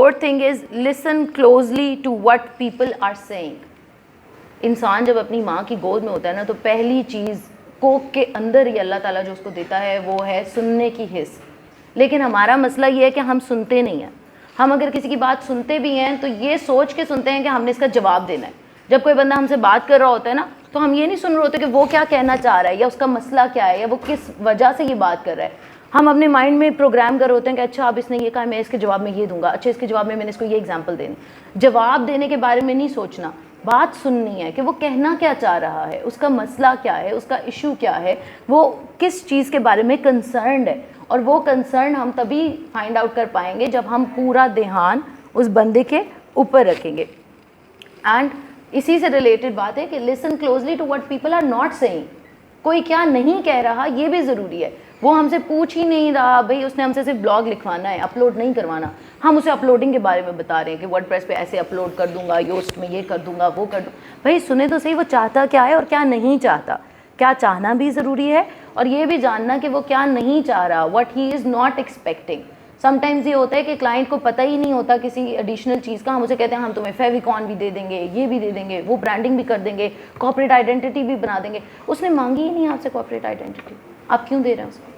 Fourth thing is listen closely to what people are saying. इंसान जब अपनी माँ की गोद में होता है ना, तो पहली चीज़ कोख के अंदर ही अल्लाह ताला जो उसको देता है वो है सुनने की हिस्स. लेकिन हमारा मसला ये है कि हम सुनते नहीं हैं. हम अगर किसी की बात सुनते भी हैं तो ये सोच के सुनते हैं कि हमने इसका जवाब देना है. जब कोई बंदा हमसे बात कर रहा होता है ना, तो हम ये नहीं सुन रहे होते कि वो क्या कहना चाह रहा है या उसका मसला क्या है या वो किस वजह से ये बात कर रहा है. हम अपने माइंड में प्रोग्राम कर रहे होते हैं कि अच्छा अब इसने ये कहा, मैं इसके जवाब में ये दूंगा, अच्छा इसके जवाब में मैंने इसको ये एग्जांपल देनी. जवाब देने के बारे में नहीं सोचना, बात सुननी है कि वो कहना क्या चाह रहा है, उसका मसला क्या है, उसका इशू क्या है, वो किस चीज़ के बारे में कंसर्न्ड है. और वो कंसर्न हम तभी फाइंड आउट कर पाएंगे जब हम पूरा ध्यान उस बंदे के ऊपर रखेंगे. एंड इसी से रिलेटेड बात है कि listen closely to what people are not saying. कोई क्या नहीं कह रहा ये भी ज़रूरी है. वो हमसे पूछ ही नहीं रहा, भाई उसने हमसे सिर्फ ब्लॉग लिखवाना है, अपलोड नहीं करवाना. हम उसे अपलोडिंग के बारे में बता रहे हैं कि वर्डप्रेस पे ऐसे अपलोड कर दूंगा, योस्ट में ये कर दूंगा, वो कर दूँगा. भाई सुने तो सही वो चाहता क्या है और क्या नहीं चाहता. क्या चाहना भी ज़रूरी है और ये भी जानना कि वो क्या नहीं चाह रहा, what he is not expecting. Sometimes ये होता है कि क्लाइंट को पता ही नहीं होता किसी एडिशनल चीज़ का. हम उसे कहते हैं हम तुम्हें फेविकॉन भी दे देंगे, ये भी दे देंगे, वो ब्रांडिंग भी कर देंगे, कॉर्पोरेट आइडेंटिटी भी बना देंगे. उसने मांगी ही नहीं आपसे कॉर्पोरेट आइडेंटिटी, आप क्यों दे रहे हैं उसको.